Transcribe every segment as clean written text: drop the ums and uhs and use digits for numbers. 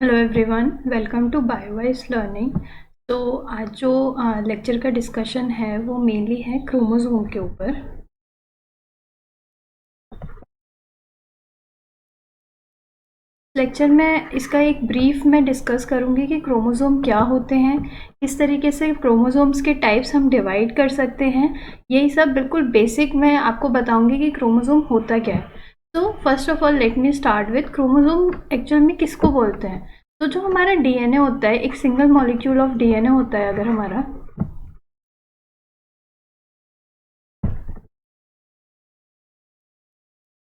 Hello everyone, welcome to Biowise learning. तो आज जो लेक्चर का डिस्कशन है वो मेनली है क्रोमोसोम के ऊपर। लेक्चर में इसका एक ब्रीफ में डिस्कस करूंगी कि क्रोमोसोम क्या होते हैं, किस तरीके से क्रोमोसोम्स के टाइप्स हम डिवाइड कर सकते हैं। यही सब बिल्कुल बेसिक मैं आपको बताऊंगी कि क्रोमोसोम होता क्या है। तो first of all let me start with chromosome actual में किसको बोलते हैं। तो जो हमारा डीएनए होता है, एक सिंगल मॉलिक्यूल ऑफ डीएनए होता है अगर हमारा,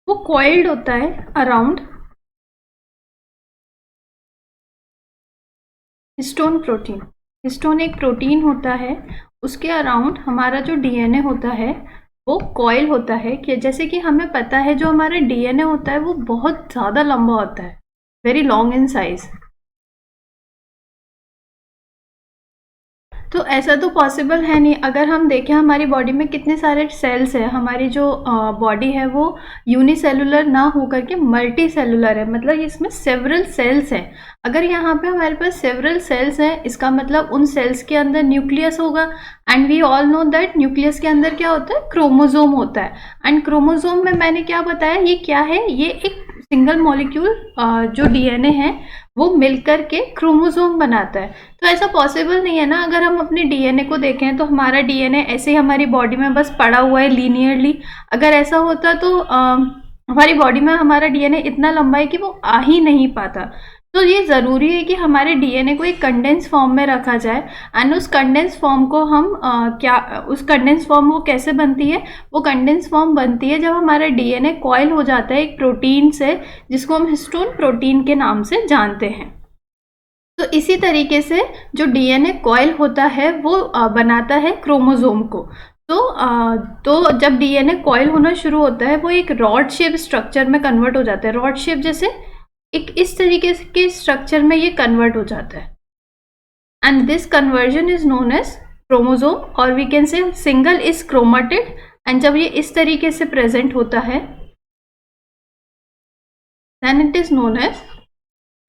वो कॉइल्ड होता है अराउंड हिस्टोन प्रोटीन। हिस्टोन एक प्रोटीन होता है, उसके अराउंड हमारा जो डीएनए होता है वो कॉइल होता है। कि जैसे कि हमें पता है जो हमारा डीएनए होता है वो बहुत ज़्यादा लंबा होता है, वेरी लॉन्ग इन साइज। तो ऐसा तो पॉसिबल है नहीं। अगर हम देखें हमारी बॉडी में कितने सारे सेल्स हैं, हमारी जो बॉडी है वो यूनिसेलुलर ना होकर के मल्टी सेलुलर है, मतलब इसमें सेवरल सेल्स हैं। अगर यहाँ पे हमारे पास सेवरल सेल्स हैं, इसका मतलब उन सेल्स के अंदर न्यूक्लियस होगा। And we all know that nucleus के अंदर क्या होता है, क्रोमोसोम होता है। एंड क्रोमोसोम में मैंने क्या बताया, ये क्या है, ये एक सिंगल मॉलिक्यूल जो डीएनए है वो मिलकर के क्रोमोसोम बनाता है। तो ऐसा पॉसिबल नहीं है ना। अगर हम अपने डीएनए को देखें तो हमारा डीएनए ऐसे ही हमारी बॉडी में बस पड़ा हुआ है लीनियरली। अगर ऐसा होता तो हमारी बॉडी में हमारा डीएनए इतना लंबा है कि वो आ ही नहीं पाता। तो ये ज़रूरी है कि हमारे डीएनए को एक कंडेंस फॉर्म में रखा जाए। एंड उस कंडेंस फॉर्म को हम उस कंडेंस फॉर्म वो कैसे बनती है, वो कंडेंस फॉर्म बनती है जब हमारा डीएनए कॉइल हो जाता है एक प्रोटीन से, जिसको हम हिस्टोन प्रोटीन के नाम से जानते हैं। तो इसी तरीके से जो डीएनए कॉइल होता है वो बनाता है क्रोमोसोम को। तो जब डीएनए कॉइल होना शुरू होता है वो एक रॉड शेप स्ट्रक्चर में कन्वर्ट हो जाता है। रॉड शेप जैसे एक इस तरीके के स्ट्रक्चर में ये कन्वर्ट हो जाता है। And this conversion is known as chromosome, और we can say single is chromatid. And जब ये इस तरीके से प्रेजेंट होता है then it is known as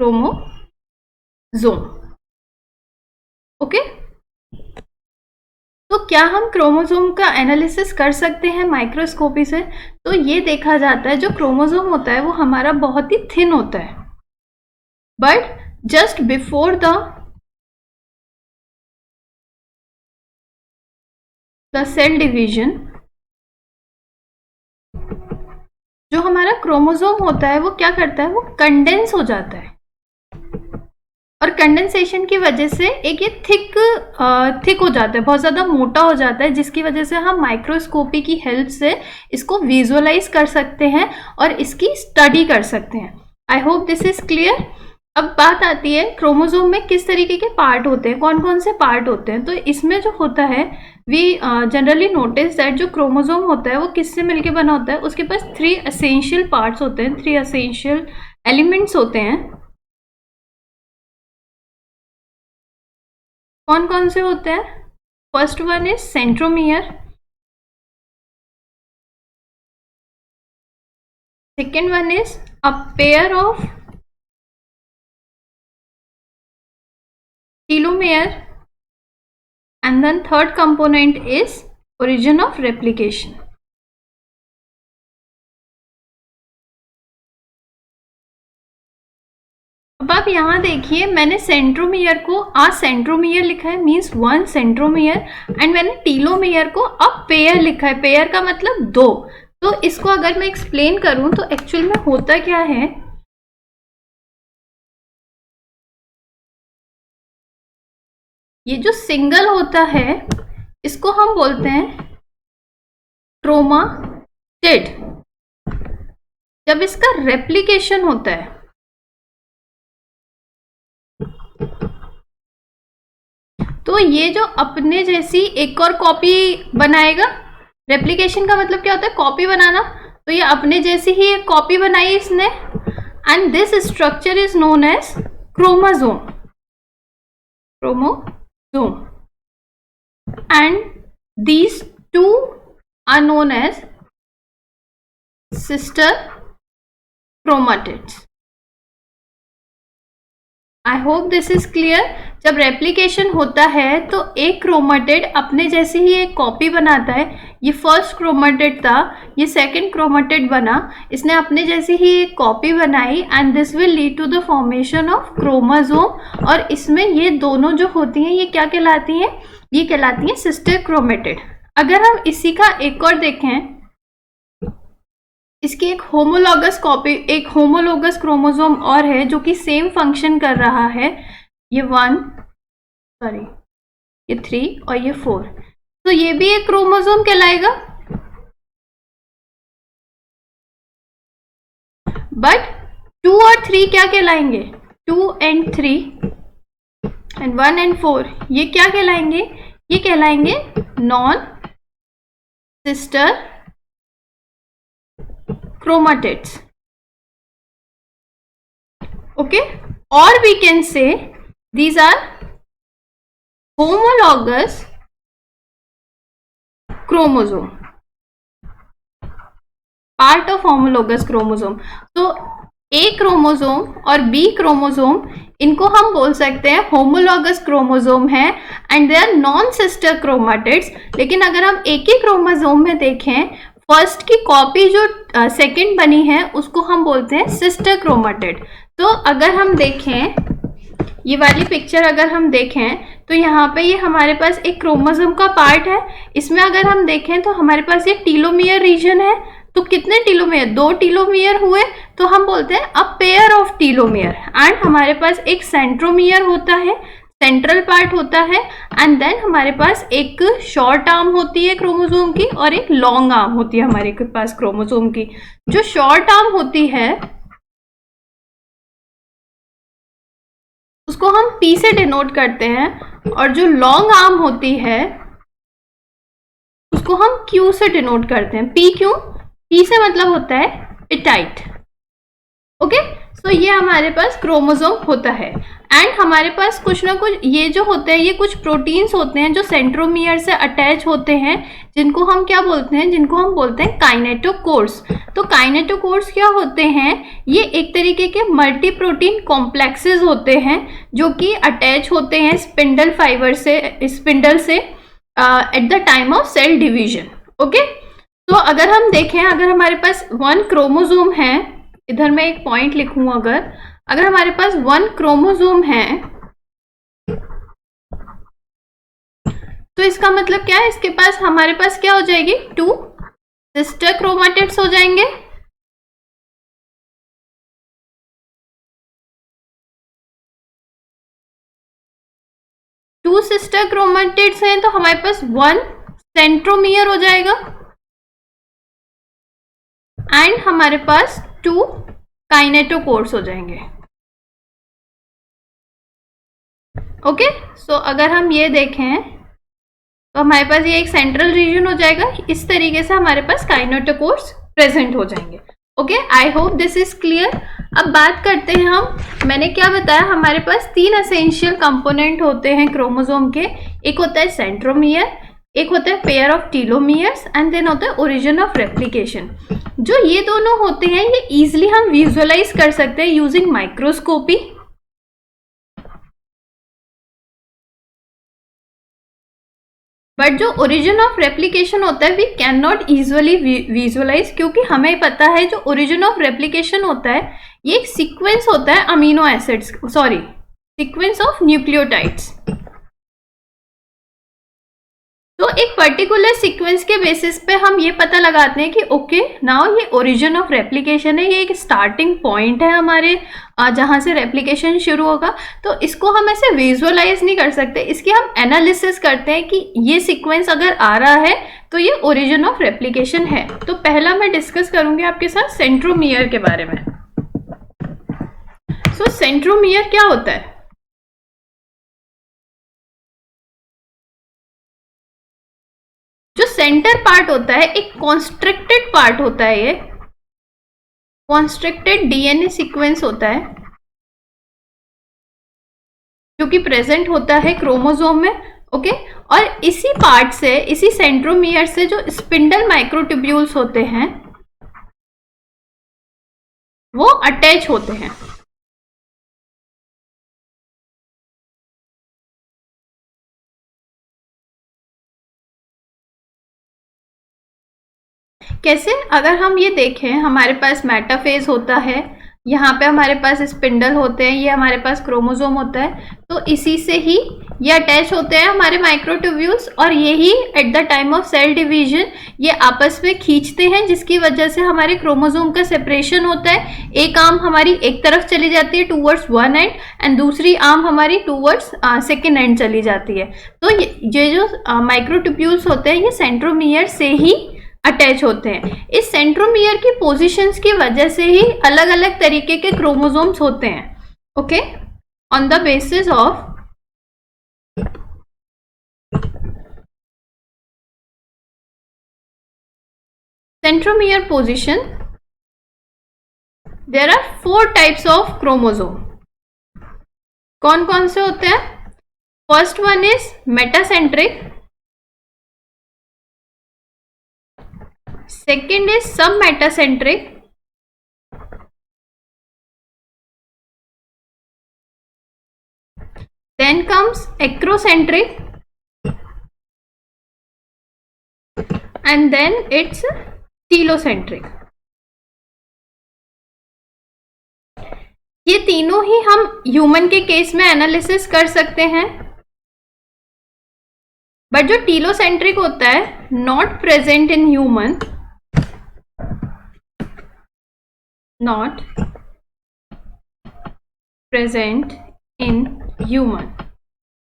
chromosome. Okay. तो क्या हम क्रोमोसोम का एनालिसिस कर सकते हैं माइक्रोस्कोपी से? तो ये देखा जाता है जो क्रोमोसोम होता है वो हमारा बहुत ही थिन होता है, but just before the cell division जो हमारा क्रोमोसोम होता है वो क्या करता है, वो कंडेंस हो जाता है। और कंडेंसेशन की वजह से एक ये थिक हो जाता है, बहुत ज़्यादा मोटा हो जाता है, जिसकी वजह से हम माइक्रोस्कोपी की हेल्प से इसको विजुअलाइज कर सकते हैं और इसकी स्टडी कर सकते हैं। आई होप दिस इज क्लियर। अब बात आती है क्रोमोसोम में किस तरीके के पार्ट होते हैं, कौन कौन से पार्ट होते हैं। तो इसमें जो होता है, वी जनरली नोटिस दैट जो क्रोमोसोम होता है वो किससे मिलके बना होता है, उसके पास 3 एसेंशियल पार्ट्स होते हैं, 3 एसेंशियल एलिमेंट्स होते हैं। कौन कौन से होते हैं? First one is centromere, second one is a pair of telomere, and then third component is origin of replication. अब आप यहाँ देखिए, मैंने सेंट्रोमियर को सेंट्रोमियर लिखा है, मीन्स 1 सेंट्रोमियर। एंड मैंने टीलोमेयर को पेयर लिखा है, पेयर का मतलब 2। तो इसको अगर मैं एक्सप्लेन करूं तो एक्चुअल में होता क्या है, ये जो सिंगल होता है इसको हम बोलते हैं क्रोमाटिड। जब इसका रेप्लिकेशन होता है, तो ये जो अपने जैसी एक और कॉपी बनाएगा। रेप्लिकेशन का मतलब क्या होता है, कॉपी बनाना। तो ये अपने जैसी ही एक कॉपी बनाई इसने, and this structure is known as chromosome. Chromosome and these two are known as sister chromatids. I hope this is clear. जब रेप्लिकेशन होता है तो एक क्रोमेटिड अपने जैसे ही एक कॉपी बनाता है। ये फर्स्ट क्रोमेटिड था, ये सेकंड क्रोमेटिड बना, इसने अपने जैसे ही एक कॉपी बनाई and this will lead to the formation of chromosome. और इसमें ये दोनों जो होती हैं ये क्या कहलाती हैं? ये कहलाती हैं सिस्टर क्रोमेटिड। अगर हम इसी का एक और देखें, इसकी एक होमोलॉगस कॉपी, एक होमोलॉगस क्रोमोसोम और है जो कि सेम फंक्शन कर रहा है। ये 3 और ये 4, तो ये भी एक क्रोमोसोम कहलाएगा। बट 2 और 3 क्या कहलाएंगे? 2 and 3 and 1 and 4 ये क्या कहलाएंगे? ये कहलाएंगे non sister chromatids. Okay, or we can say these are homologous chromosome, part of homologous chromosome. तो A क्रोमोसोम और B क्रोमोसोम, इनको हम बोल सकते हैं होमोलॉगस क्रोमोसोम है and they are non sister chromatids. लेकिन अगर हम एक ही क्रोमोसोम में देखें, फर्स्ट की कॉपी जो सेकंड बनी है उसको हम बोलते हैं सिस्टर क्रोमेटिड। तो अगर हम देखें ये वाली पिक्चर, अगर हम देखें तो यहाँ पे ये हमारे पास एक क्रोमोसोम का पार्ट है। इसमें अगर हम देखें तो हमारे पास ये टीलोमियर रीजन है। तो कितने टीलोमियर? 2 टीलोमियर हुए, तो हम बोलते हैं अ पेयर ऑफ टीलोमियर। एंड हमारे पास एक सेंट्रोमियर होता है, सेंट्रल पार्ट होता है, एंड देन हमारे पास एक शॉर्ट आर्म होती है क्रोमोसोम की और एक लॉन्ग आर्म होती है हमारे पास क्रोमोसोम की। जो शॉर्ट आर्म होती है उसको हम P से डिनोट करते हैं, और जो लॉन्ग आर्म होती है उसको हम Q से डिनोट करते हैं। P क्यों? P से मतलब होता है पेटाइट। ओके, सो ये हमारे पास क्रोमोसोम होता है। एंड हमारे पास कुछ ना कुछ ये जो होते हैं, ये कुछ प्रोटीन्स होते हैं जो सेंट्रोमियर से अटैच होते हैं, जिनको हम क्या बोलते हैं? जिनको हम बोलते हैं काइनेटोकोर्स। तो काइनेटोकोर्स क्या होते हैं? ये एक तरीके के मल्टी प्रोटीन कॉम्प्लेक्सेस होते हैं जो कि अटैच होते हैं स्पिंडल फाइबर से, स्पिंडल से at the time of cell division. Okay, तो अगर हम देखें, अगर हमारे पास 1 क्रोमोसोम है, इधर मैं एक पॉइंट लिखूं, अगर हमारे पास 1 क्रोमोसोम है तो इसका मतलब क्या है? इसके पास हमारे पास क्या हो जाएगी? 2 सिस्टर क्रोमेटिड्स हो जाएंगे। टू सिस्टर क्रोमेटिड्स हैं तो हमारे पास 1 सेंट्रोमियर हो जाएगा एंड हमारे पास 2 काइनेटोकोर्स हो जाएंगे। ओके, सो अगर हम ये देखें तो हमारे पास ये एक सेंट्रल रीजन हो जाएगा। इस तरीके से हमारे पास काइनेटोकोर्स प्रेजेंट हो जाएंगे। Okay, I hope this is clear. अब बात करते हैं हम, मैंने क्या बताया, हमारे पास 3 एसेंशियल कंपोनेंट होते हैं क्रोमोसोम के। एक होता है सेंट्रोमियर, एक होता है पेयर ऑफ टीलोमियर्स, एंड देन होता है ओरिजिन ऑफ रेप्लिकेशन। जो ये दोनों होते हैं ये इजिली हम विजुअलाइज कर सकते हैं यूजिंग माइक्रोस्कोपी। बट जो ओरिजिन ऑफ रेप्लिकेशन होता है we can not easily visualise, क्योंकि हमें पता है जो ओरिजिन ऑफ रेप्लिकेशन होता है ये एक सीक्वेंस होता है amino acids, sorry sequence of nucleotides. तो एक पर्टिकुलर सीक्वेंस के बेसिस पे हम ये पता लगाते हैं कि ओके नाउ ये ओरिजिन ऑफ रेप्लिकेशन है, ये एक स्टार्टिंग पॉइंट है हमारे जहाँ से रेप्लिकेशन शुरू होगा। तो इसको हम ऐसे विजुअलाइज नहीं कर सकते, इसकी हम एनालिसिस करते हैं कि ये सीक्वेंस अगर आ रहा है तो ये ओरिजिन ऑफ रेप्लिकेशन है। तो पहला मैं डिस्कस करूंगी आपके साथ सेंट्रोमियर के बारे में। सो सेंट्रोमियर क्या होता है? जो सेंटर पार्ट होता है एक कॉन्स्ट्रिक्टेड पार्ट होता है, ये कॉन्स्ट्रिक्टेड डीएनए सीक्वेंस होता है जो कि प्रेजेंट होता है क्रोमोसोम में। ओके, और इसी पार्ट से, इसी सेंट्रोमियर से जो स्पिंडल माइक्रोट्यूब्यूल्स होते हैं वो अटैच होते हैं। कैसे, अगर हम ये देखें, हमारे पास मेटाफेज होता है, यहाँ पे हमारे पास स्पिंडल होते हैं, ये हमारे पास क्रोमोसोम होता है, तो इसी से ही ये अटैच होते हैं हमारे माइक्रोट्यूब्यूल्स, और यही at the time of cell division ये आपस में खींचते हैं, जिसकी वजह से हमारे क्रोमोसोम का सेपरेशन होता है। एक आर्म हमारी एक तरफ चली जाती है टूवर्ड्स वन एंड, एंड दूसरी आर्म हमारी टूवर्ड्स सेकेंड एंड चली जाती है। तो ये जो माइक्रोट्यूब्यूल्स होते हैं ये सेंट्रोमियर से ही अटैच होते हैं। इस सेंट्रोमियर की पोजीशंस की वजह से ही अलग अलग तरीके के क्रोमोसोम्स होते हैं। Okay, on the basis of centromere position there are 4 types of chromosome. कौन कौन से होते हैं? First one is metacentric, second is सब metacentric, then comes acrocentric, and then it's telocentric. ये तीनों ही हम ह्यूमन के केस में एनालिसिस कर सकते हैं, बट जो टीलोसेंट्रिक होता है not present in human, not present in human.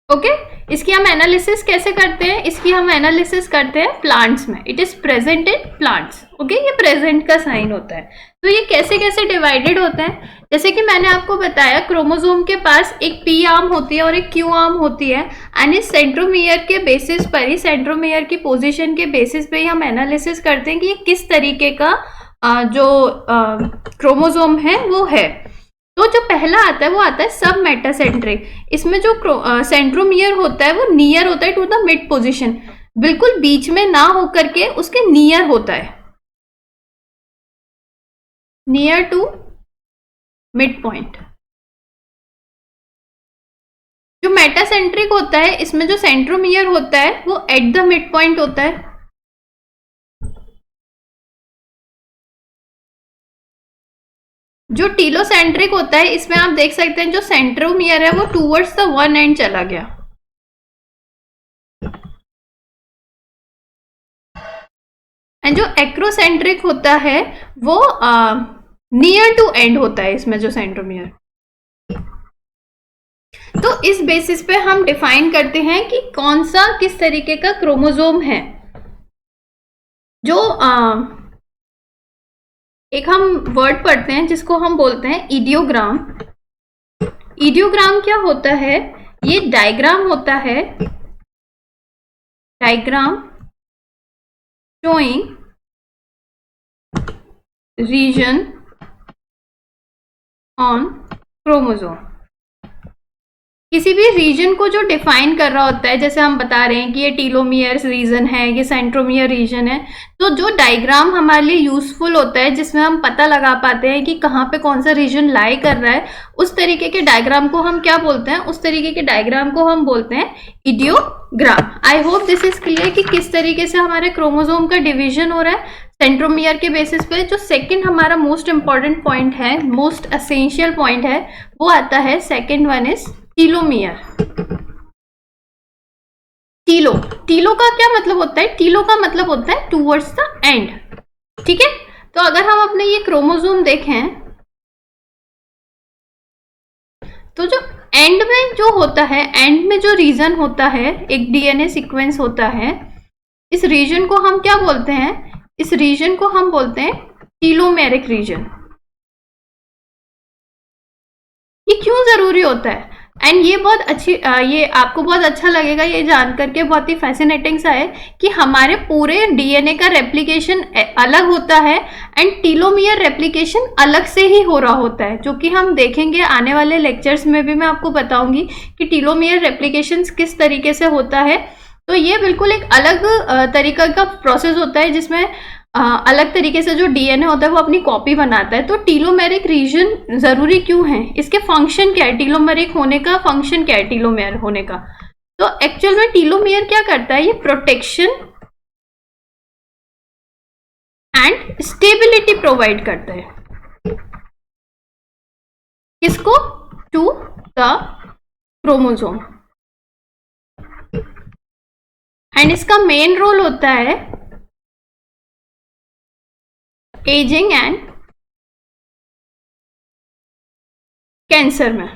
Okay, इसकी हम एनालिसिस कैसे करते हैं? इसकी हम एनालिसिस करते हैं प्लांट्स में। It is present in plants. Okay, ये प्रेजेंट का साइन होता है। तो ये कैसे कैसे डिवाइडेड होते हैं? जैसे कि मैंने आपको बताया, क्रोमोसोम के पास एक पी आर्म होती है और एक क्यू आर्म होती है, एंड इस सेंट्रोमियर के बेसिस पर ही, सेंट्रोमियर की पोजीशन के बेसिस पे ही हम एनालिसिस करते हैं कि ये किस तरीके का जो क्रोमोसोम है वो है। तो जो पहला आता है वो आता है सब मेटासेंट्रिक। इसमें जो सेंट्रोमियर होता है वो नियर होता है टू द मिड पोजीशन, बिल्कुल बीच में ना होकर के उसके नियर होता है, नियर टू मिड पॉइंट। जो मेटासेंट्रिक होता है इसमें जो सेंट्रोमियर होता है वो एट द मिड पॉइंट होता है। जो टीलोसेंट्रिक होता है इसमें आप देख सकते हैं जो सेंट्रोमियर है वो टूवर्ड्स द वन एंड चला गया, एंड जो एक्रोसेंट्रिक होता है वो नियर टू एंड होता है इसमें जो सेंट्रोमियर। तो इस बेसिस पे हम डिफाइन करते हैं कि कौन सा किस तरीके का क्रोमोसोम है। जो एक हम वर्ड पढ़ते हैं जिसको हम बोलते हैं इडियोग्राम। इडियोग्राम क्या होता है? ये डायग्राम होता है, diagram showing region on chromosome. किसी भी रीजन को जो डिफाइन कर रहा होता है, जैसे हम बता रहे हैं कि ये टीलोमियर रीजन है, ये सेंट्रोमियर रीजन है, तो जो डायग्राम हमारे लिए यूजफुल होता है जिसमें हम पता लगा पाते हैं कि कहाँ पे कौन सा रीजन लाई कर रहा है, उस तरीके के डायग्राम को हम क्या बोलते हैं? उस तरीके के डायग्राम को हम बोलते हैं idiogram. I hope this is clear कि किस तरीके से हमारे क्रोमोसोम का डिवीजन हो रहा है सेंट्रोमियर के बेसिस पे। जो सेकंड हमारा मोस्ट इंपॉर्टेंट पॉइंट है, मोस्ट एसेंशियल पॉइंट है, वो आता है second one is telomere. Tillo का क्या मतलब होता है? टीलो का मतलब होता है टूवर्ड्स द एंड। ठीक है, तो अगर हम अपने ये क्रोमोसोम देखें तो जो एंड में जो होता है, एंड में जो रीजन होता है, एक डीएनए सीक्वेंस होता है, इस रीजन को हम क्या बोलते हैं? इस रीजन को हम बोलते हैं टीलोमेरिक रीजन। ये क्यों जरूरी होता है? एंड ये बहुत अच्छी, ये आपको बहुत अच्छा लगेगा ये जान करके, बहुत ही फैसिनेटिंग सा है कि हमारे पूरे डीएनए का रेप्लिकेशन अलग होता है एंड टीलोमियर रेप्लिकेशन अलग से ही हो रहा होता है, जो कि हम देखेंगे आने वाले लेक्चर्स में भी। मैं आपको बताऊंगी कि टीलोमियर रेप्लिकेशन किस तरीके से होता है। तो ये बिल्कुल एक अलग तरीका का प्रोसेस होता है जिसमें अलग तरीके से जो डीएनए होता है वो अपनी कॉपी बनाता है। तो टीलोमेरिक रीजन जरूरी क्यों है? इसके फंक्शन क्या है? टीलोमेरिक होने का फंक्शन क्या है टीलोमेयर होने का? तो एक्चुअल में टीलोमेयर क्या करता है? ये प्रोटेक्शन एंड स्टेबिलिटी प्रोवाइड करता है। किसको? To the chromosome. एंड इसका मेन रोल होता है एजिंग एंड कैंसर में।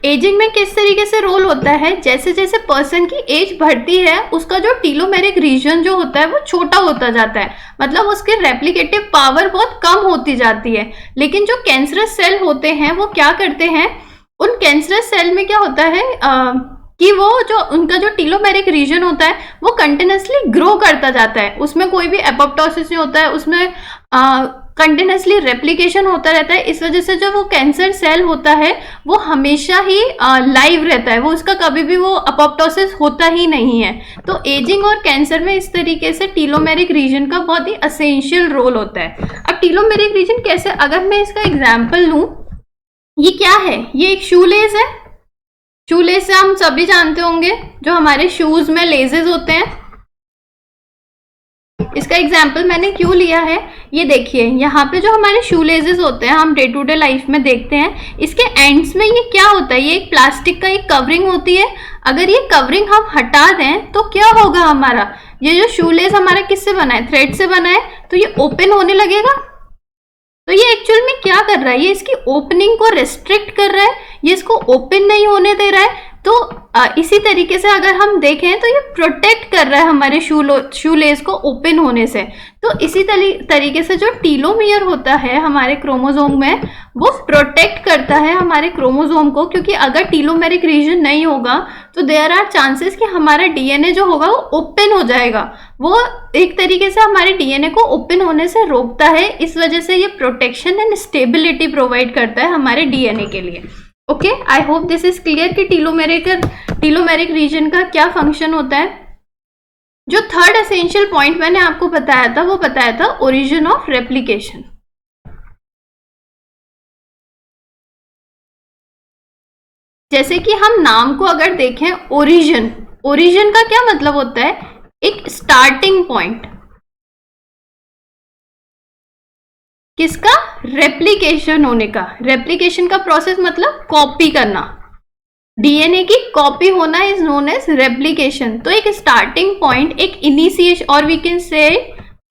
एजिंग में किस तरीके से रोल होता है? जैसे जैसे पर्सन की एज बढ़ती है उसका जो टीलोमेरिक रीजन जो होता है वो छोटा होता जाता है, मतलब उसकी रेप्लिकेटिव पावर बहुत कम होती जाती है। लेकिन जो कैंसरस सेल होते हैं वो क्या करते हैं, उन कैंसरस सेल में क्या होता है कि वो जो उनका जो टीलोमेरिक रीजन होता है वो कंटिन्यूसली ग्रो करता जाता है, उसमें कोई भी एपोप्टोसिस नहीं होता है, उसमें कंटिन्यूसली रेप्लिकेशन होता रहता है। इस वजह से जो वो कैंसर सेल होता है वो हमेशा ही लाइव रहता है, वो उसका कभी भी वो अपोप्टोसिस होता ही नहीं है। तो एजिंग और कैंसर में इस तरीके से टीलोमेरिक रीजन का बहुत ही असेंशियल रोल होता है। अब टीलोमेरिक रीजन कैसे, अगर मैं इसका एग्जाम्पल लूं, ये क्या है? ये एक शू लेस है। शू लेस से हम सभी जानते होंगे, जो हमारे शूज में लेसेस होते हैं। इसका एग्जाम्पल मैंने क्यों लिया है, ये देखिए यहाँ पे जो हमारे शू लेसेस होते हैं हम डे टू डे लाइफ में देखते हैं, इसके एंड्स में ये क्या होता है, ये एक प्लास्टिक का एक कवरिंग होती है। अगर ये कवरिंग हम हटा दें तो क्या होगा, हमारा ये जो शू लेस हमारा किससे बना है? थ्रेड से बना है, तो ये ओपन होने लगेगा। तो ये एक्चुअल में क्या कर रहा है, ये इसकी ओपनिंग को रेस्ट्रिक्ट कर रहा है, ये इसको ओपन नहीं होने दे रहा है। तो इसी तरीके से अगर हम देखें तो ये प्रोटेक्ट कर रहा है हमारे शू लेस को ओपन होने से। तो इसी तरीके से जो टीलोमियर होता है हमारे क्रोमोसोम में, वो प्रोटेक्ट करता है हमारे क्रोमोसोम को, क्योंकि अगर टीलोमेरिक रीजन नहीं होगा तो देयर आर चांसेस कि हमारा डीएनए जो होगा वो ओपन हो जाएगा। वो एक तरीके से हमारे डीएनए को ओपन होने से रोकता है। इस वजह से ये प्रोटेक्शन एंड स्टेबिलिटी प्रोवाइड करता है हमारे डीएनए के लिए। Okay, I hope this is clear कि टीलोमेरिक रीजन का क्या फंक्शन होता है। जो थर्ड एसेंशियल पॉइंट मैंने आपको बताया था वो बताया था ओरिजिन ऑफ रेप्लिकेशन। जैसे कि हम नाम को अगर देखें, ओरिजिन का क्या मतलब होता है? एक स्टार्टिंग पॉइंट। किसका? रेप्लिकेशन होने का। रेप्लिकेशन का प्रोसेस मतलब कॉपी करना, डीएनए की कॉपी होना इज नोन एज रेप्लिकेशन। तो एक स्टार्टिंग पॉइंट, एक इनिशिएशन, और we can say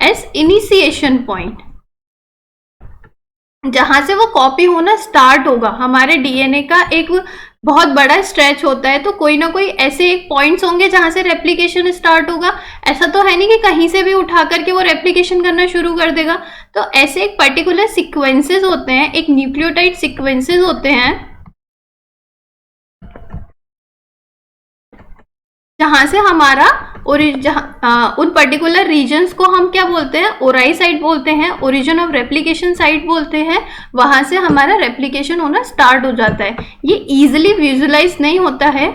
as initiation point, जहां से वो कॉपी होना स्टार्ट होगा। हमारे डीएनए का एक बहुत बड़ा स्ट्रेच होता है, तो कोई ना कोई ऐसे एक पॉइंट्स होंगे जहां से रेप्लिकेशन स्टार्ट होगा। ऐसा तो है नहीं कि कहीं से भी उठा करके वो रेप्लिकेशन करना शुरू कर देगा। तो ऐसे एक पर्टिकुलर सीक्वेंसेस होते हैं, एक न्यूक्लियोटाइड सीक्वेंसेस होते हैं, जहां से हमारा उन पर्टिकुलर रीजन्स को हम क्या बोलते हैं? ओराई साइट बोलते हैं, ओरिजिन ऑफ रेप्लिकेशन साइट बोलते हैं। वहां से हमारा रेप्लिकेशन होना स्टार्ट हो जाता है। ये इजीली विजुलाइज नहीं होता है,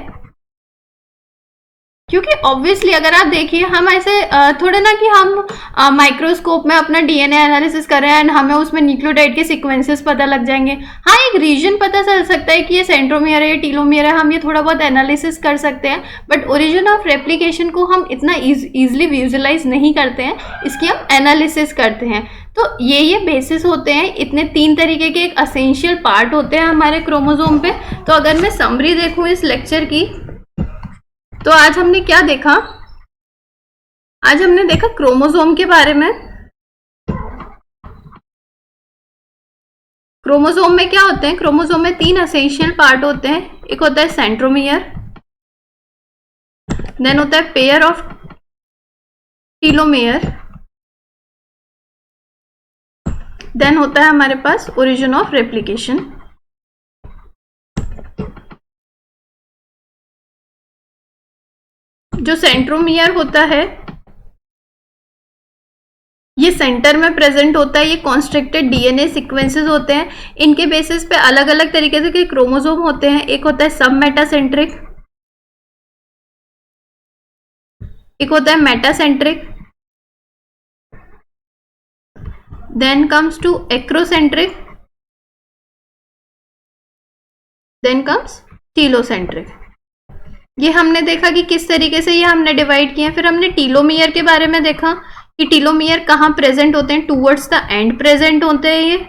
क्योंकि ऑब्वियसली अगर आप देखिए, हम ऐसे थोड़े ना कि हम माइक्रोस्कोप में अपना डीएनए एनालिसिस कर रहे हैं एंड हमें उसमें न्यूक्लियोटाइड के सीक्वेंसेस पता लग जाएंगे। हाँ, एक रीजन पता चल सकता है कि ये सेंट्रोमियर है, ये टीलोमियर है, हम ये थोड़ा बहुत एनालिसिस कर सकते हैं, बट ओरिजिन ऑफ रेप्लिकेशन को हम इतना इजीली विजुलाइज नहीं करते हैं, इसकी हम एनालिसिस करते हैं। तो ये बेसिस होते हैं, इतने 3 तरीके के एक असेंशियल पार्ट होते हैं हमारे क्रोमोसोम पे। तो अगर मैं समरी देखूं इस लेक्चर की, तो आज हमने क्या देखा? आज हमने देखा क्रोमोसोम के बारे में। क्रोमोसोम में क्या होते हैं? क्रोमोसोम में 3 एसेंशियल पार्ट होते हैं। एक होता है सेंट्रोमियर, देन होता है पेयर ऑफ टीलोमियर, देन होता है हमारे पास ओरिजिन ऑफ रेप्लिकेशन। जो सेंट्रोमियर होता है ये सेंटर में प्रेजेंट होता है, ये कॉन्स्ट्रिक्टेड डीएनए सीक्वेंसेस होते हैं। इनके बेसिस पे अलग अलग तरीके से क्रोमोसोम होते हैं। एक होता है सब मेटासेंट्रिक, एक होता है metacentric, then comes to acrocentric, then comes telocentric. ये हमने देखा कि किस तरीके से ये हमने डिवाइड किए। फिर हमने टीलोमियर के बारे में देखा कि टीलोमियर कहाँ प्रेजेंट होते हैं, टूवर्ड्स द एंड प्रेजेंट होते हैं ये।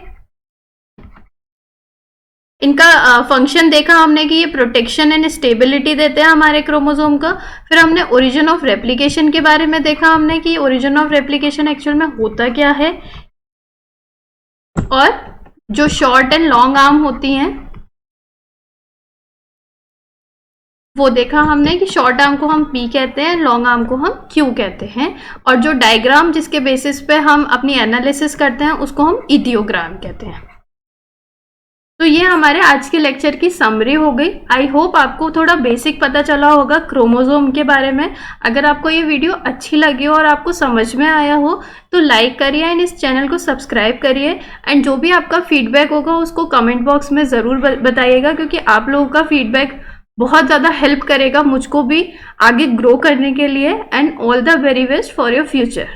इनका फंक्शन देखा हमने कि ये प्रोटेक्शन एंड स्टेबिलिटी देते हैं हमारे क्रोमोसोम का। फिर हमने ओरिजिन ऑफ रेप्लिकेशन के बारे में देखा हमने कि ओरिजिन ऑफ रेप्लिकेशन एक्चुअल में होता क्या है, और जो शॉर्ट एंड लॉन्ग आर्म होती हैं वो देखा हमने कि शॉर्ट आर्म को हम पी कहते हैं, लॉन्ग आर्म को हम क्यू कहते हैं, और जो डायग्राम जिसके बेसिस पे हम अपनी एनालिसिस करते हैं उसको हम इडियोग्राम कहते हैं। तो ये हमारे आज के लेक्चर की समरी हो गई। आई होप आपको थोड़ा बेसिक पता चला होगा क्रोमोसोम के बारे में। अगर आपको ये वीडियो अच्छी लगी हो और आपको समझ में आया हो तो लाइक करिए एंड इस चैनल को सब्सक्राइब करिए, एंड जो भी आपका फीडबैक होगा उसको कमेंट बॉक्स में ज़रूर बताइएगा, क्योंकि आप लोगों का फीडबैक बहुत ज़्यादा हेल्प करेगा मुझको भी आगे ग्रो करने के लिए। And all the very best for your future.